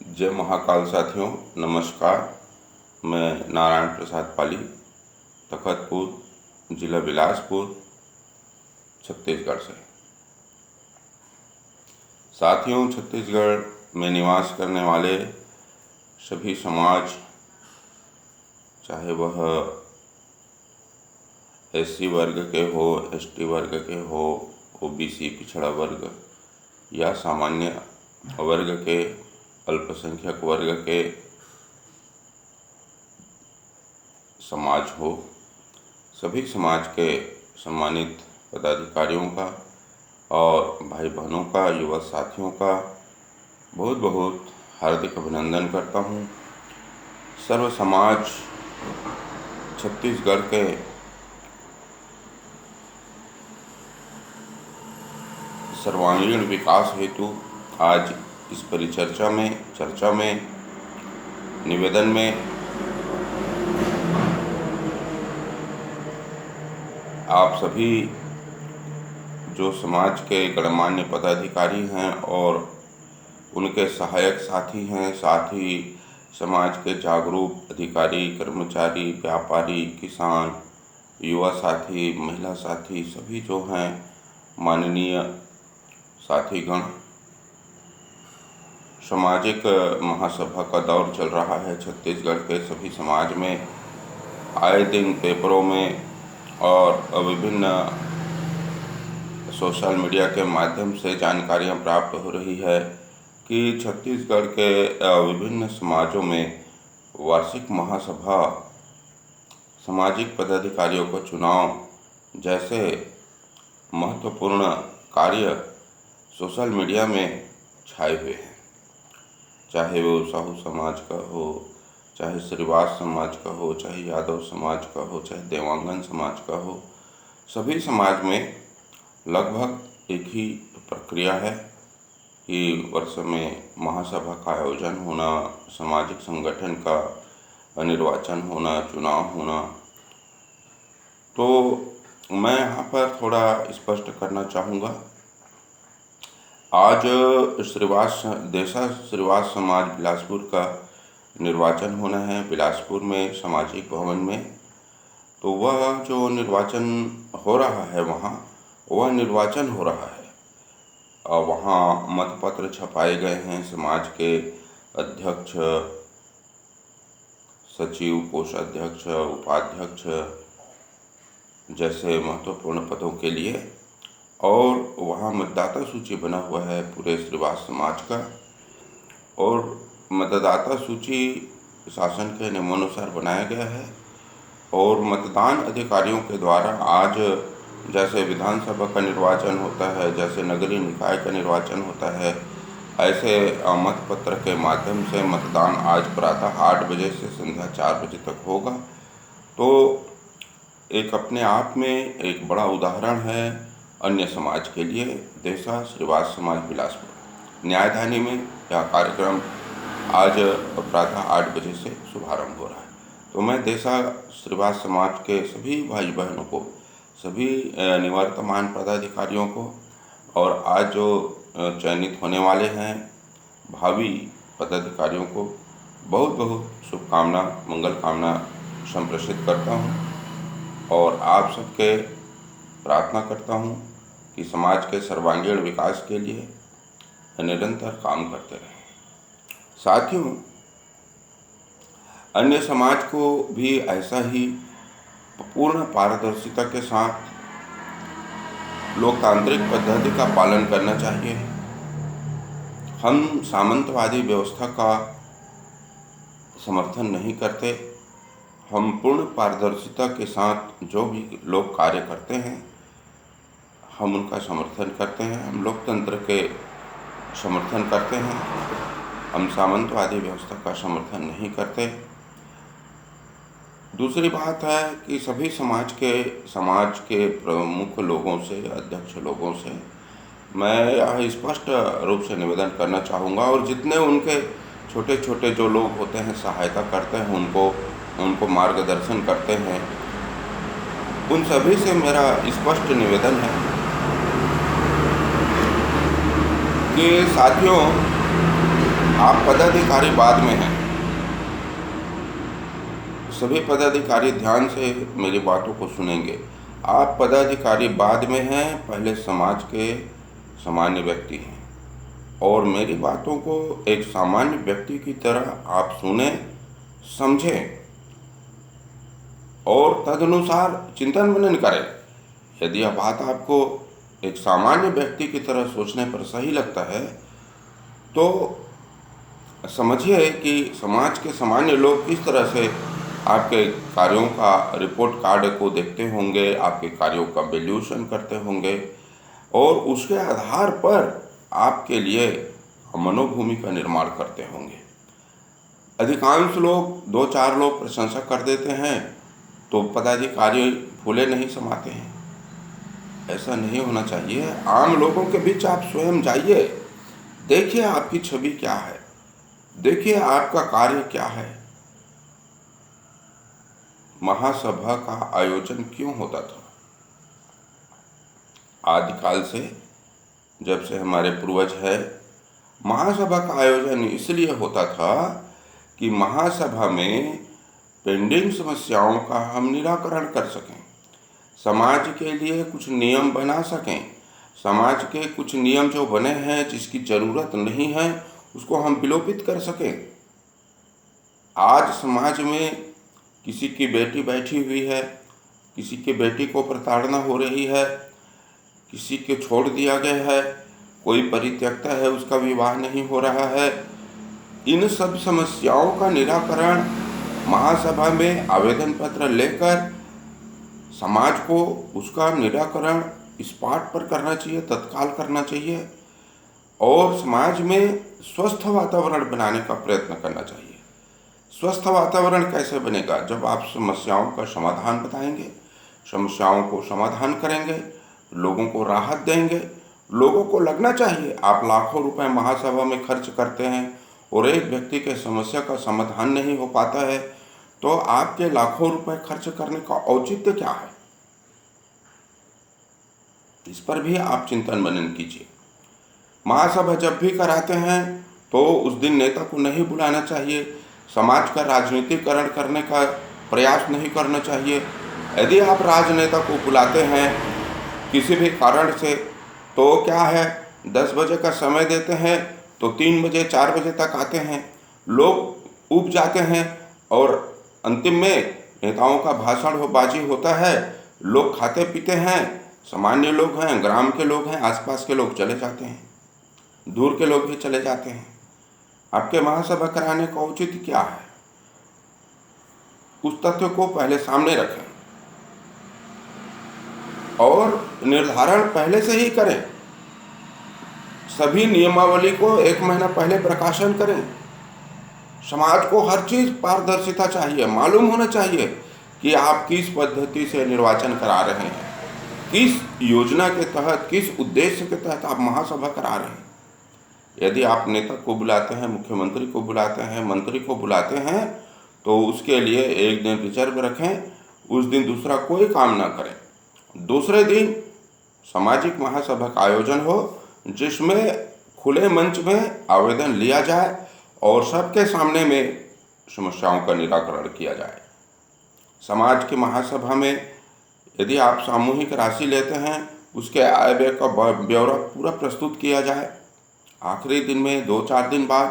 जय महाकाल साथियों, नमस्कार। मैं नारायण प्रसाद पाली, तखतपुर, जिला बिलासपुर, छत्तीसगढ़ से। साथियों, छत्तीसगढ़ में निवास करने वाले सभी समाज, चाहे वह एससी वर्ग के हो, एसटी वर्ग के हो, ओबीसी पिछड़ा वर्ग या सामान्य वर्ग के, अल्पसंख्यक वर्ग के समाज हो, सभी समाज के सम्मानित पदाधिकारियों का और भाई बहनों का, युवा साथियों का बहुत बहुत हार्दिक अभिनंदन करता हूँ। सर्व समाज छत्तीसगढ़ के सर्वांगीण विकास हेतु आज इस परिचर्चा में, चर्चा में, निवेदन में आप सभी जो समाज के गणमान्य पदाधिकारी हैं और उनके सहायक साथी हैं, साथ ही समाज के जागरूक अधिकारी, कर्मचारी, व्यापारी, किसान, युवा साथी, महिला साथी, सभी जो हैं माननीय साथीगण, सामाजिक महासभा का दौर चल रहा है छत्तीसगढ़ के सभी समाज में। आए दिन पेपरों में और विभिन्न सोशल मीडिया के माध्यम से जानकारियां प्राप्त हो रही है कि छत्तीसगढ़ के विभिन्न समाजों में वार्षिक महासभा, सामाजिक पदाधिकारियों का चुनाव जैसे महत्वपूर्ण कार्य सोशल मीडिया में छाए हुए हैं। चाहे वो साहू समाज का हो, चाहे श्रीवास समाज का हो, चाहे यादव समाज का हो, चाहे देवांगन समाज का हो, सभी समाज में लगभग एक ही प्रक्रिया है कि वर्ष में महासभा का आयोजन होना, सामाजिक संगठन का निर्वाचन होना, चुनाव होना। तो मैं यहाँ पर थोड़ा स्पष्ट करना चाहूँगा। आज श्रीवास समाज बिलासपुर का निर्वाचन होना है, बिलासपुर में सामाजिक भवन में। तो वह जो निर्वाचन हो रहा है वह निर्वाचन हो रहा है और वहाँ मतपत्र छपाए गए हैं। समाज के अध्यक्ष, सचिव, कोषाध्यक्ष, उपाध्यक्ष जैसे महत्वपूर्ण पदों के लिए, और वहाँ मतदाता सूची बना हुआ है पूरे श्रीवास समाज का। और मतदाता सूची शासन के नियमानुसार बनाया गया है और मतदान अधिकारियों के द्वारा आज जैसे विधानसभा का निर्वाचन होता है, जैसे नगरीय निकाय का निर्वाचन होता है, ऐसे मतपत्र के माध्यम से मतदान आज प्रातः 8 बजे से संध्या 4 बजे तक होगा। तो एक अपने आप में एक बड़ा उदाहरण है अन्य समाज के लिए। देसा श्रीवास समाज बिलासपुर न्यायधानी में यह कार्यक्रम आज प्रातः 8 बजे से शुभारंभ हो रहा है। तो मैं देसा श्रीवास समाज के सभी भाई बहनों को, सभी निवर्तमान पदाधिकारियों को और आज जो चयनित होने वाले हैं भावी पदाधिकारियों को बहुत बहुत शुभकामना, मंगल कामना संप्रेषित करता हूँ और आप सबके प्रार्थना करता हूँ कि समाज के सर्वांगीण विकास के लिए निरंतर काम करते रहें। साथियों, अन्य समाज को भी ऐसा ही पूर्ण पारदर्शिता के साथ लोकतांत्रिक पद्धति का पालन करना चाहिए। हम सामंतवादी व्यवस्था का समर्थन नहीं करते। हम पूर्ण पारदर्शिता के साथ जो भी लोग कार्य करते हैं हम उनका समर्थन करते हैं। हम लोकतंत्र के समर्थन करते हैं। हम सामंतवादी व्यवस्था का समर्थन नहीं करते। दूसरी बात है कि सभी समाज के प्रमुख लोगों से, अध्यक्ष लोगों से मैं यह स्पष्ट रूप से निवेदन करना चाहूँगा और जितने उनके छोटे छोटे जो लोग होते हैं सहायता करते हैं, उनको मार्गदर्शन करते हैं, उन सभी से मेरा स्पष्ट निवेदन है कि साथियों, आप पदाधिकारी बाद में हैं। सभी पदाधिकारी ध्यान से मेरी बातों को सुनेंगे। आप पदाधिकारी बाद में हैं, पहले समाज के सामान्य व्यक्ति हैं, और मेरी बातों को एक सामान्य व्यक्ति की तरह आप सुने, समझें और तदनुसार चिंतन मनन करें। यदि यह बात आपको एक सामान्य व्यक्ति की तरह सोचने पर सही लगता है, तो समझिए कि समाज के सामान्य लोग किस तरह से आपके कार्यों का रिपोर्ट कार्ड को देखते होंगे, आपके कार्यों का वैल्यूएशन करते होंगे, और उसके आधार पर आपके लिए मनोभूमि का निर्माण करते होंगे। अधिकांश लोग, 2-4 लोग प्रशंसा कर देते हैं तो पदाधिकारी फूले नहीं समाते हैं। ऐसा नहीं होना चाहिए। आम लोगों के बीच आप स्वयं जाइए, देखिए आपकी छवि क्या है, देखिए आपका कार्य क्या है। महासभा का आयोजन क्यों होता था? आदिकाल से, जब से हमारे पूर्वज है, महासभा का आयोजन इसलिए होता था कि महासभा में पेंडिंग समस्याओं का हम निराकरण कर सकें, समाज के लिए कुछ नियम बना सकें, समाज के कुछ नियम जो बने हैं जिसकी ज़रूरत नहीं है उसको हम विलोपित कर सकें। आज समाज में किसी की बेटी बैठी हुई है, किसी की बेटी को प्रताड़ना हो रही है, किसी के छोड़ दिया गया है, कोई परित्यक्ता है, उसका विवाह नहीं हो रहा है। इन सब समस्याओं का निराकरण महासभा में आवेदन पत्र लेकर समाज को उसका निराकरण स्पॉट पर करना चाहिए, तत्काल करना चाहिए, और समाज में स्वस्थ वातावरण बनाने का प्रयत्न करना चाहिए। स्वस्थ वातावरण कैसे बनेगा? जब आप समस्याओं का समाधान बताएंगे, समस्याओं को समाधान करेंगे, लोगों को राहत देंगे। लोगों को लगना चाहिए आप लाखों रुपए महासभा में खर्च करते हैं और एक व्यक्ति के समस्या का समाधान नहीं हो पाता है, तो आपके लाखों रुपए खर्च करने का औचित्य क्या है? इस पर भी आप चिंतन मनन कीजिए। महासभा जब भी कराते हैं तो उस दिन नेता को नहीं बुलाना चाहिए, समाज का राजनीतिकरण करने का प्रयास नहीं करना चाहिए। यदि आप राजनेता को बुलाते हैं किसी भी कारण से, तो क्या है, 10 बजे का समय देते हैं तो 3 बजे 4 बजे तक आते हैं। लोग ऊब जाते हैं और अंतिम में नेताओं का भाषण हो बाजी होता है, लोग खाते पीते हैं, सामान्य लोग हैं, ग्राम के लोग हैं, आसपास के लोग चले जाते हैं, दूर के लोग भी चले जाते हैं। आपके महासभा कराने का औचित्य क्या है? उस तथ्य को पहले सामने रखें और निर्धारण पहले से ही करें। सभी नियमावली को 1 महीना पहले प्रकाशन करें। समाज को हर चीज़ पारदर्शिता चाहिए, मालूम होना चाहिए कि आप किस पद्धति से निर्वाचन करा रहे हैं, किस योजना के तहत, किस उद्देश्य के तहत आप महासभा करा रहे हैं। यदि आप नेता को बुलाते हैं, मुख्यमंत्री को बुलाते हैं, मंत्री को बुलाते हैं, तो उसके लिए एक दिन रिजर्व रखें, उस दिन दूसरा कोई काम ना करें। दूसरे दिन सामाजिक महासभा का आयोजन हो जिसमें खुले मंच में आवेदन लिया जाए और सबके सामने में समस्याओं का निराकरण किया जाए। समाज की महासभा में यदि आप सामूहिक राशि लेते हैं, उसके आय व्यय का ब्यौरा पूरा प्रस्तुत किया जाए। आखिरी दिन में 2-4 दिन बाद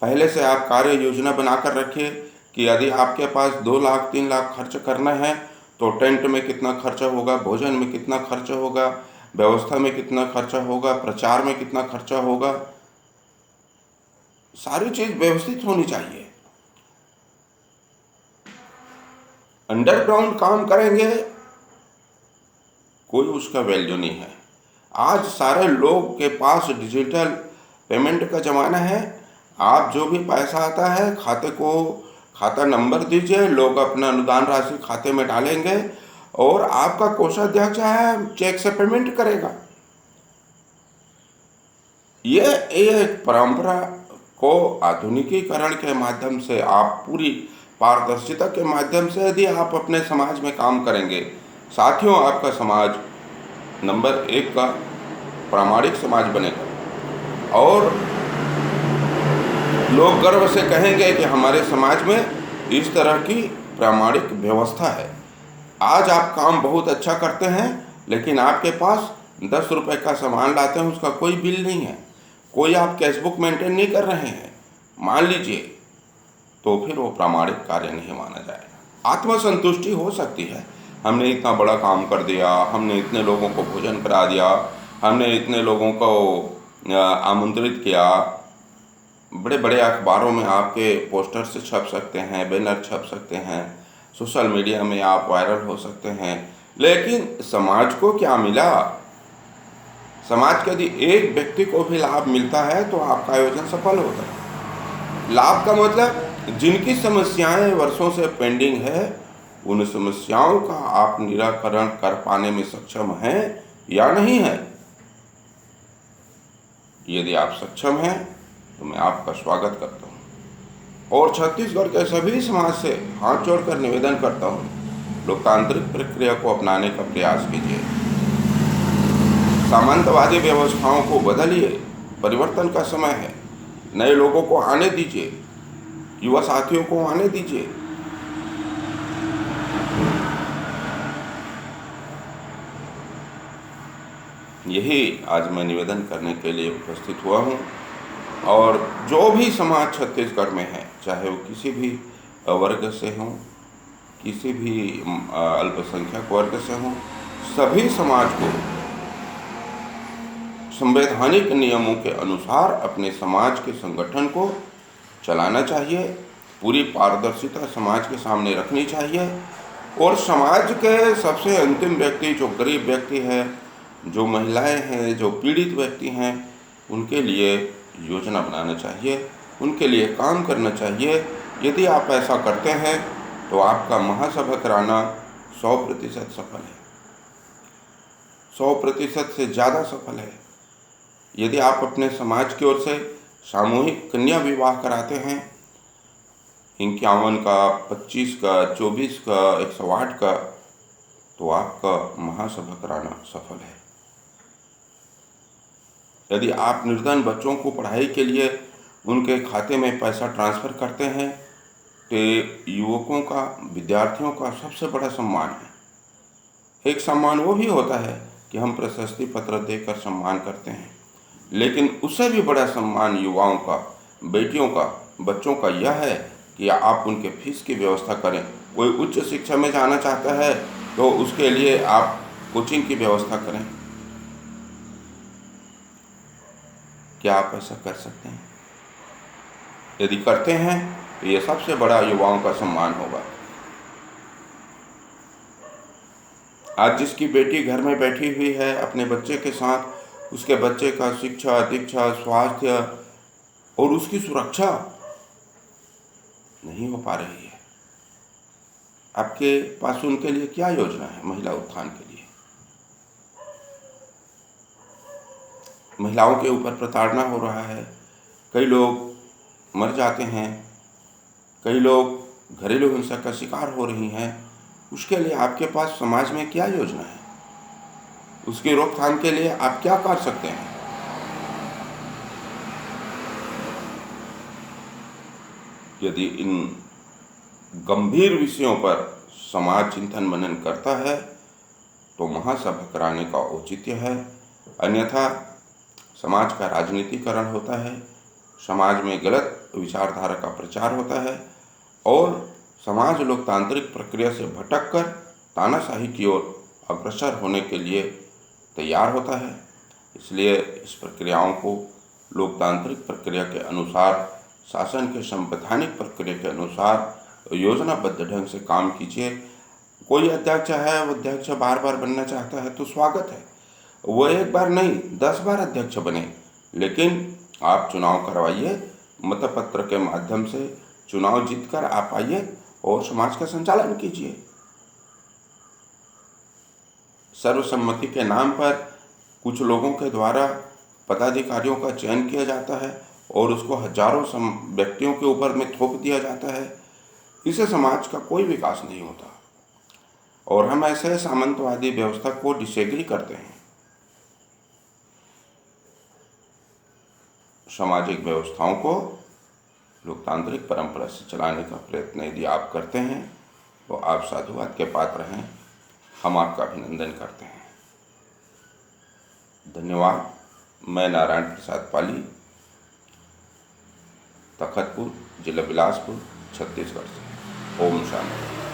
पहले से आप कार्य योजना बनाकर रखिए कि यदि आपके पास 2 लाख 3 लाख खर्च करना है तो टेंट में कितना खर्चा होगा, भोजन में कितना खर्चा होगा, व्यवस्था में कितना खर्चा होगा, प्रचार में कितना खर्चा होगा। सारी चीज़ व्यवस्थित होनी चाहिए। अंडरग्राउंड काम करेंगे, कोई उसका वैल्यू नहीं है। आज सारे लोग के पास डिजिटल पेमेंट का ज़माना है। आप जो भी पैसा आता है, खाते को खाता नंबर दीजिए, लोग अपना अनुदान राशि खाते में डालेंगे और आपका कोषाध्यक्ष है चेक से पेमेंट करेगा। ये एक परंपरा को आधुनिकीकरण के माध्यम से, आप पूरी पारदर्शिता के माध्यम से यदि आप अपने समाज में काम करेंगे, साथियों, आपका समाज नंबर 1 का प्रामाणिक समाज बनेगा। और लोग गर्व से कहेंगे कि हमारे समाज में इस तरह की प्रामाणिक व्यवस्था है। आज आप काम बहुत अच्छा करते हैं, लेकिन आपके पास 10 रुपए का सामान लाते हैं, उसका कोई बिल नहीं है, कोई आप कैश बुक मेंटेन नहीं कर रहे हैं, मान लीजिए, तो फिर वो प्रामाणिक कार्य नहीं माना जाएगा। आत्मसंतुष्टि हो सकती है, हमने इतना बड़ा काम कर दिया, हमने इतने लोगों को भोजन करा दिया, हमने इतने लोगों को आमंत्रित किया। बड़े बड़े अखबारों में आपके पोस्टर से छप सकते हैं, बैनर छप सकते हैं, सोशल मीडिया में आप वायरल हो सकते हैं, लेकिन समाज को क्या मिला? समाज के यदि एक व्यक्ति को भी लाभ मिलता है तो आपका आयोजन सफल होता है। लाभ का मतलब जिनकी समस्याएं वर्षों से पेंडिंग है, उन समस्याओं का आप निराकरण कर पाने में सक्षम हैं या नहीं है। यदि आप सक्षम हैं तो मैं आपका स्वागत करता हूं और छत्तीसगढ़ के सभी समाज से हाथ जोड़कर निवेदन करता हूं, लोकतांत्रिक प्रक्रिया को अपनाने का प्रयास कीजिए। सामंतवादी व्यवस्थाओं को बदलिए, परिवर्तन का समय है। नए लोगों को आने दीजिए, युवा साथियों को आने दीजिए। यही आज मैं निवेदन करने के लिए उपस्थित हुआ हूँ। और जो भी समाज छत्तीसगढ़ में है, चाहे वो किसी भी वर्ग से हों, किसी भी अल्पसंख्यक वर्ग से हों, सभी समाज को संवैधानिक नियमों के अनुसार अपने समाज के संगठन को चलाना चाहिए। पूरी पारदर्शिता समाज के सामने रखनी चाहिए और समाज के सबसे अंतिम व्यक्ति, जो गरीब व्यक्ति है, जो महिलाएं हैं, जो पीड़ित व्यक्ति हैं, उनके लिए योजना बनाना चाहिए, उनके लिए काम करना चाहिए। यदि आप ऐसा करते हैं तो आपका महासभा कराना 100% सफल है, 100% से ज़्यादा सफल है। यदि आप अपने समाज की ओर से सामूहिक कन्या विवाह कराते हैं, 51 का, 25 का, 24 का, 108 का, तो आपका महासभा कराना सफल है। यदि आप निर्धन बच्चों को पढ़ाई के लिए उनके खाते में पैसा ट्रांसफ़र करते हैं, तो युवकों का, विद्यार्थियों का सबसे बड़ा सम्मान है। एक सम्मान वो भी होता है कि हम प्रशस्ति पत्र देकर सम्मान करते हैं, लेकिन उससे भी बड़ा सम्मान युवाओं का, बेटियों का, बच्चों का यह है कि आप उनके फीस की व्यवस्था करें। कोई उच्च शिक्षा में जाना चाहता है तो उसके लिए आप कोचिंग की व्यवस्था करें। क्या आप ऐसा कर सकते हैं? यदि करते हैं तो ये सबसे बड़ा युवाओं का सम्मान होगा। आज जिसकी बेटी घर में बैठी हुई है अपने बच्चे के साथ, उसके बच्चे का शिक्षा, दीक्षा, स्वास्थ्य और उसकी सुरक्षा नहीं हो पा रही है, आपके पास उनके लिए क्या योजना है? महिला उत्थान के लिए महिलाओं के ऊपर प्रताड़ना हो रहा है, कई लोग मर जाते हैं, कई लोग घरेलू हिंसा का शिकार हो रही हैं। उसके लिए आपके पास समाज में क्या योजना है? उसकी रोकथाम के लिए आप क्या कर सकते हैं? यदि इन गंभीर विषयों पर समाज चिंतन मनन करता है तो महासभा कराने का औचित्य है। अन्यथा समाज का राजनीतिकरण होता है, समाज में गलत विचारधारा का प्रचार होता है और समाज लोकतांत्रिक प्रक्रिया से भटककर तानाशाही की ओर अग्रसर होने के लिए तैयार होता है। इसलिए इस प्रक्रियाओं को लोकतांत्रिक प्रक्रिया के अनुसार, शासन के संवैधानिक प्रक्रिया के अनुसार योजनाबद्ध ढंग से काम कीजिए। कोई अध्यक्ष है, वो अध्यक्ष बार बार बनना चाहता है तो स्वागत है, वो एक बार नहीं 10 बार अध्यक्ष बने, लेकिन आप चुनाव करवाइए, मतपत्र के माध्यम से चुनाव जीतकर आप आइए और समाज का संचालन कीजिए। सर्वसम्मति के नाम पर कुछ लोगों के द्वारा पदाधिकारियों का चयन किया जाता है और उसको हजारों व्यक्तियों के ऊपर में थोप दिया जाता है। इससे समाज का कोई विकास नहीं होता और हम ऐसे सामंतवादी व्यवस्था को डिसएग्री करते हैं। सामाजिक व्यवस्थाओं को लोकतांत्रिक परंपरा से चलाने का प्रयत्न यदि आप करते हैं तो आप साधुवाद के पात्र हैं। हम आपका अभिनंदन करते हैं। धन्यवाद। मैं नारायण प्रसाद पाली, तखतपुर, जिला बिलासपुर, छत्तीसगढ़ से। ओम शांति।